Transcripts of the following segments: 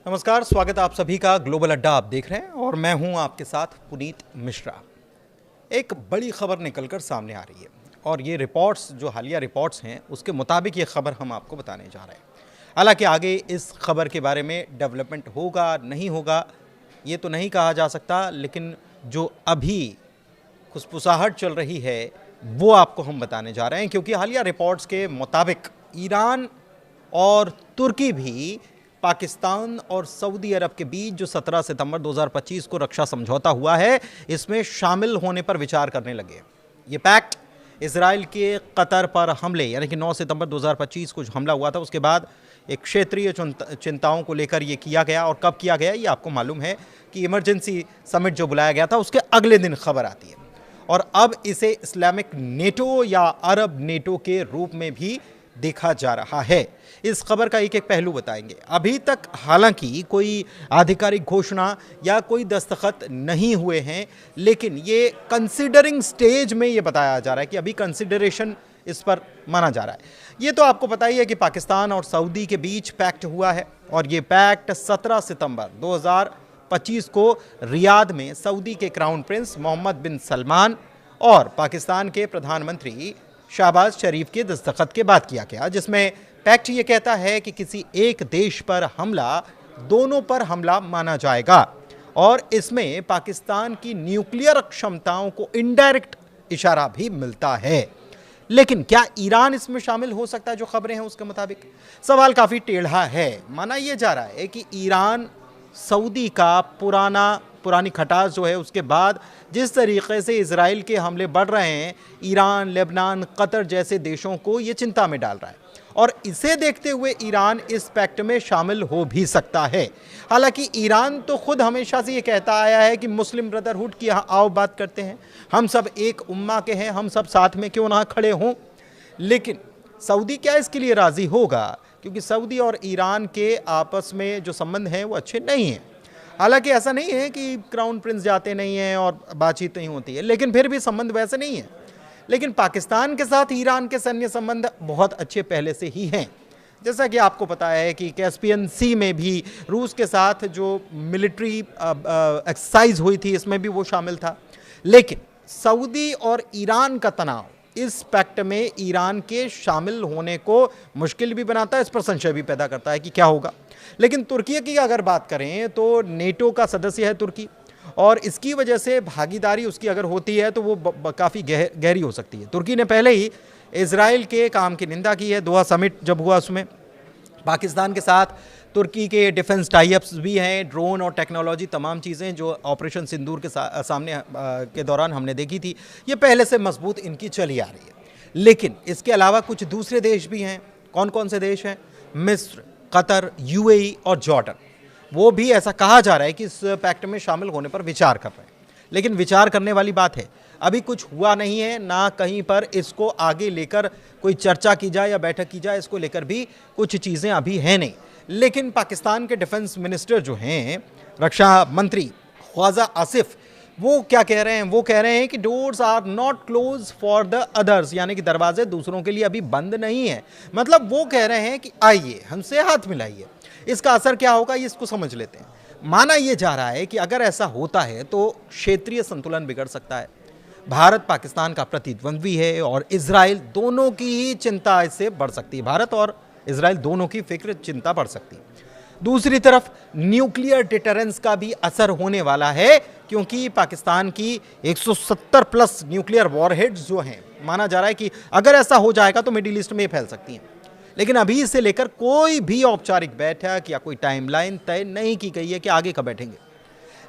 नमस्कार, स्वागत है आप सभी का ग्लोबल अड्डा आप देख रहे हैं और मैं हूं आपके साथ पुनीत मिश्रा। एक बड़ी खबर निकलकर सामने आ रही है और ये रिपोर्ट्स जो हालिया रिपोर्ट्स हैं उसके मुताबिक ये खबर हम आपको बताने जा रहे हैं। हालांकि आगे इस खबर के बारे में डेवलपमेंट होगा नहीं होगा ये तो नहीं कहा जा सकता, लेकिन जो अभी खुसफुसाहट चल रही है वो आपको हम बताने जा रहे हैं, क्योंकि हालिया रिपोर्ट्स के मुताबिक ईरान और तुर्की भी पाकिस्तान और सऊदी अरब के बीच जो 17 सितंबर 2025 को रक्षा समझौता हुआ है इसमें शामिल होने पर विचार करने लगे। ये पैक्ट इजराइल के कतर पर हमले यानी कि 9 सितंबर 2025 को जो हमला हुआ था उसके बाद एक क्षेत्रीय चिंताओं को लेकर ये किया गया। और कब किया गया ये आपको मालूम है कि इमरजेंसी समिट जो बुलाया गया था उसके अगले दिन खबर आती है और अब इसे इस्लामिक नेटो या अरब नेटो के रूप में भी देखा जा रहा है। इस खबर का एक एक पहलू बताएंगे। अभी तक हालांकि कोई आधिकारिक घोषणा या कोई दस्तखत नहीं हुए हैं, लेकिन ये कंसिडरिंग स्टेज में ये बताया जा रहा है कि अभी कंसिडरेशन इस पर माना जा रहा है। ये तो आपको पता ही है कि पाकिस्तान और सऊदी के बीच पैक्ट हुआ है और ये पैक्ट 17 सितंबर 2025 को रियाद में सऊदी के क्राउन प्रिंस मोहम्मद बिन सलमान और पाकिस्तान के प्रधानमंत्री शहबाज शरीफ के दस्तखत के बाद किया गया, जिसमें पैक्ट ये कहता है कि किसी एक देश पर हमला दोनों पर हमला माना जाएगा और इसमें पाकिस्तान की न्यूक्लियर क्षमताओं को इनडायरेक्ट इशारा भी मिलता है। लेकिन क्या ईरान इसमें शामिल हो सकता है? जो खबरें हैं उसके मुताबिक सवाल काफ़ी टेढ़ा है। माना यह जा रहा है कि ईरान सऊदी का पुरानी खटास जो है उसके बाद जिस तरीके से इजराइल के हमले बढ़ रहे हैं, ईरान, लेबनान, कतर जैसे देशों को ये चिंता में डाल रहा है और इसे देखते हुए ईरान इस पैक्ट में शामिल हो भी सकता है। हालांकि ईरान तो खुद हमेशा से ये कहता आया है कि मुस्लिम ब्रदरहुड की आओ बात करते हैं, हम सब एक उम्मा के हैं, हम सब साथ में क्यों ना खड़े हों। लेकिन सऊदी क्या इसके लिए राज़ी होगा? क्योंकि सऊदी और ईरान के आपस में जो संबंध हैं वो अच्छे नहीं हैं। हालांकि ऐसा नहीं है कि क्राउन प्रिंस जाते नहीं हैं और बातचीत नहीं होती है, लेकिन फिर भी संबंध वैसे नहीं है। लेकिन पाकिस्तान के साथ ईरान के सैन्य संबंध बहुत अच्छे पहले से ही हैं। जैसा कि आपको पता है कि कैस्पियन सी में भी रूस के साथ जो मिलिट्री एक्सरसाइज हुई थी इसमें भी वो शामिल था। लेकिन सऊदी और ईरान का तनाव इस पैक्ट में ईरान के शामिल होने को मुश्किल भी बनाता है, इस पर संशय भी पैदा करता है कि क्या होगा। लेकिन तुर्की की अगर बात करें तो नेटो का सदस्य है तुर्की और इसकी वजह से भागीदारी उसकी अगर होती है तो वो काफ़ी गहरी हो सकती है। तुर्की ने पहले ही इजराइल के काम की निंदा की है। दोहा समिट जब हुआ उसमें पाकिस्तान के साथ तुर्की के डिफेंस टाई-अप्स भी हैं, ड्रोन और टेक्नोलॉजी तमाम चीज़ें जो ऑपरेशन सिंदूर के सामने के दौरान हमने देखी थी, ये पहले से मजबूत इनकी चली आ रही है। लेकिन इसके अलावा कुछ दूसरे देश भी हैं। कौन कौन से देश हैं? मिस्र, कतर, यूएई और जॉर्डन। वो भी ऐसा कहा जा रहा है कि इस पैक्ट में शामिल होने पर विचार कर रहे हैं। लेकिन विचार करने वाली बात है, अभी कुछ हुआ नहीं है, ना कहीं पर इसको आगे लेकर कोई चर्चा की जाए या बैठक की जाए, इसको लेकर भी कुछ चीज़ें अभी हैं नहीं। लेकिन पाकिस्तान के डिफेंस मिनिस्टर जो हैं, रक्षा मंत्री ख्वाजा आसिफ, वो क्या कह रहे हैं? वो कह रहे हैं कि doors are not close for the others, यानी कि दरवाजे दूसरों के लिए अभी बंद नहीं है। मतलब वो कह रहे हैं कि आइए हमसे हाथ मिलाइए। इसका असर क्या होगा ये इसको समझ लेते हैं। माना यह जा रहा है कि अगर ऐसा होता है तो क्षेत्रीय संतुलन बिगड़ सकता है। भारत पाकिस्तान का प्रतिद्वंद्वी है और इजराइल, दोनों की ही चिंता इससे बढ़ सकती है। भारत और इजराइल दोनों की फिक्र, चिंता बढ़ सकती है। दूसरी तरफ न्यूक्लियर डिटरेंस का भी असर होने वाला है, क्योंकि पाकिस्तान की 170 प्लस न्यूक्लियर वॉरहेड्स जो हैं, माना जा रहा है कि अगर ऐसा हो जाएगा तो मिडिल ईस्ट में फैल सकती हैं। लेकिन अभी इसे लेकर कोई भी औपचारिक बैठक या कोई टाइमलाइन तय नहीं की गई है कि आगे कब बैठेंगे।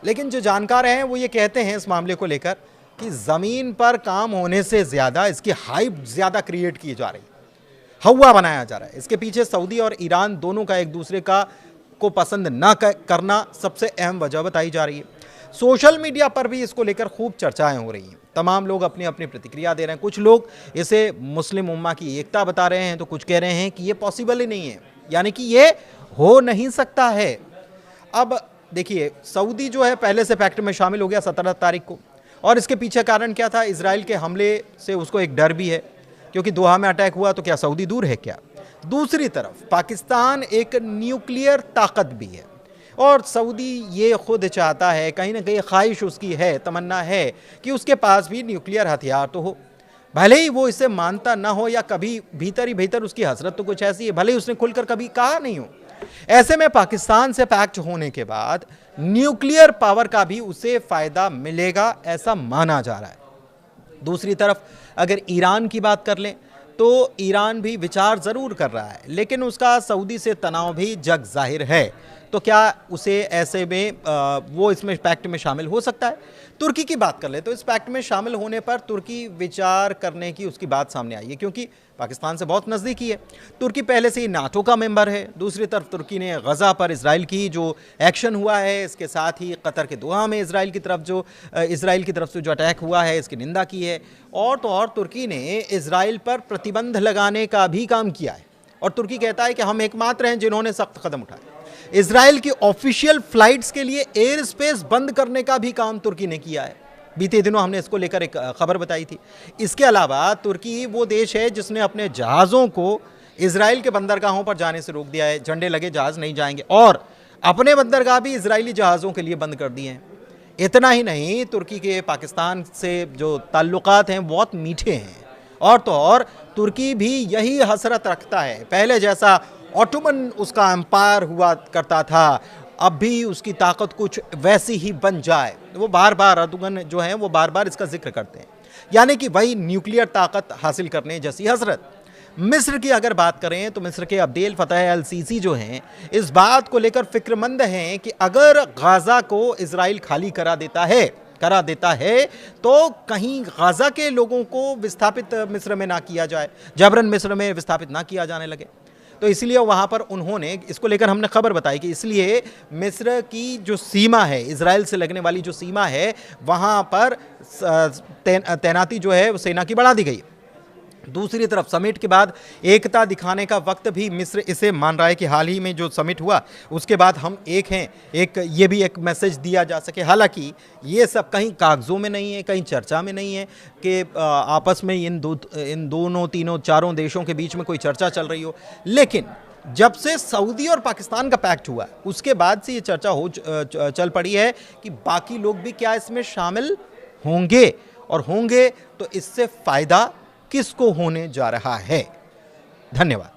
लेकिन जो जानकार हैं वो ये कहते हैं इस मामले को लेकर कि ज़मीन पर काम होने से ज़्यादा इसकी हाइप ज़्यादा क्रिएट की जा रही है, हवा बनाया जा रहा है। इसके पीछे सऊदी और ईरान दोनों का एक दूसरे को पसंद ना करना सबसे अहम वजह बताई जा रही है। सोशल मीडिया पर भी इसको लेकर खूब चर्चाएं हो रही हैं। तमाम लोग अपनी अपनी प्रतिक्रिया दे रहे हैं। कुछ लोग इसे मुस्लिम उम्मा की एकता बता रहे हैं तो कुछ कह रहे हैं कि ये पॉसिबल ही नहीं है, यानी कि ये हो नहीं सकता है। अब देखिए, सऊदी जो है पहले से पैक्ट में शामिल हो गया 17 तारीख को, और इसके पीछे कारण क्या था? इजराइल के हमले से उसको एक डर भी है, क्योंकि दोहा में अटैक हुआ तो क्या सऊदी दूर है क्या? दूसरी तरफ पाकिस्तान एक न्यूक्लियर ताकत भी है। और सऊदी ये खुद चाहता है, कहीं ना कहीं ख्वाहिश उसकी है, तमन्ना है कि उसके पास भी न्यूक्लियर हथियार तो हो। भले ही वो इसे मानता ना हो या कभी भीतर ही भीतर उसकी हसरत तो कुछ ऐसी है, भले ही उसने खुलकर कभी कहा नहीं हो। ऐसे में पाकिस्तान से पैक्ट होने के बाद न्यूक्लियर पावर का भी उसे फायदा मिलेगा, ऐसा माना जा रहा है। दूसरी तरफ अगर ईरान की बात कर लें तो ईरान भी विचार ज़रूर कर रहा है, लेकिन उसका सऊदी से तनाव भी जग जाहिर है। तो क्या उसे ऐसे में वो इसमें पैक्ट में शामिल हो सकता है? तुर्की की बात कर ले तो इस पैक्ट में शामिल होने पर तुर्की विचार करने की उसकी बात सामने आई है, क्योंकि पाकिस्तान से बहुत नज़दीकी है। तुर्की पहले से ही नाटो का मेंबर है। दूसरी तरफ तुर्की ने गज़ा पर इजराइल की जो एक्शन हुआ है, इसके साथ ही कतर के दोहा में इजराइल की तरफ से जो अटैक हुआ है, इसकी निंदा की है। और तो और तुर्की ने इजराइल पर प्रतिबंध लगाने का भी काम किया है, और तुर्की कहता है कि हम एकमात्र हैं जिन्होंने सख्त कदम उठाए। इजराइल की ऑफिशियल फ्लाइट्स के लिए एयर स्पेस बंद करने का भी काम तुर्की ने किया है। बीते दिनों हमने इसको लेकर एक खबर बताई थी। इसके अलावा तुर्की वो देश है जिसने अपने जहाज़ों को इजराइल के बंदरगाहों पर जाने से रोक दिया है। झंडे लगे जहाज़ नहीं जाएंगे, और अपने बंदरगाह भी इजरायली जहाज़ों के लिए बंद कर दिए हैं। इतना ही नहीं, तुर्की के पाकिस्तान से जो ताल्लुकात हैं बहुत मीठे हैं, और तो और तुर्की भी यही हसरत रखता है। पहले जैसा ऑटोमन उसका एम्पायर हुआ करता था, अब भी उसकी ताकत कुछ वैसी ही बन जाए। वो बार बार अर्दोगन जो हैं वो बार बार इसका जिक्र करते हैं, यानी कि वही न्यूक्लियर ताकत हासिल करने जैसी हसरत। मिस्र की अगर बात करें तो मिस्र के अब्देल फतह अल सीसी जो हैं इस बात को लेकर फिक्रमंद हैं कि अगर गाज़ा को इजराइल खाली करा देता है तो कहीं गाज़ा के लोगों को विस्थापित मिस्र में ना किया जाए, जबरन मिस्र में विस्थापित ना किया जाने लगे। तो इसलिए वहाँ पर उन्होंने इसको लेकर हमने खबर बताई कि इसलिए मिस्र की जो सीमा है, इजराइल से लगने वाली जो सीमा है, वहाँ पर तैनाती जो है वो सेना की बढ़ा दी गई। दूसरी तरफ समिट के बाद एकता दिखाने का वक्त भी मिस्र इसे मान रहा है कि हाल ही में जो समिट हुआ उसके बाद हम एक हैं, ये भी एक मैसेज दिया जा सके। हालांकि ये सब कहीं कागज़ों में नहीं है, कहीं चर्चा में नहीं है कि आपस में इन दोनों तीनों चारों देशों के बीच में कोई चर्चा चल रही हो। लेकिन जब से सऊदी और पाकिस्तान का पैक्ट हुआ उसके बाद से ये चर्चा चल पड़ी है कि बाकी लोग भी क्या इसमें शामिल होंगे, और होंगे तो इससे फ़ायदा किसको होने जा रहा है। धन्यवाद।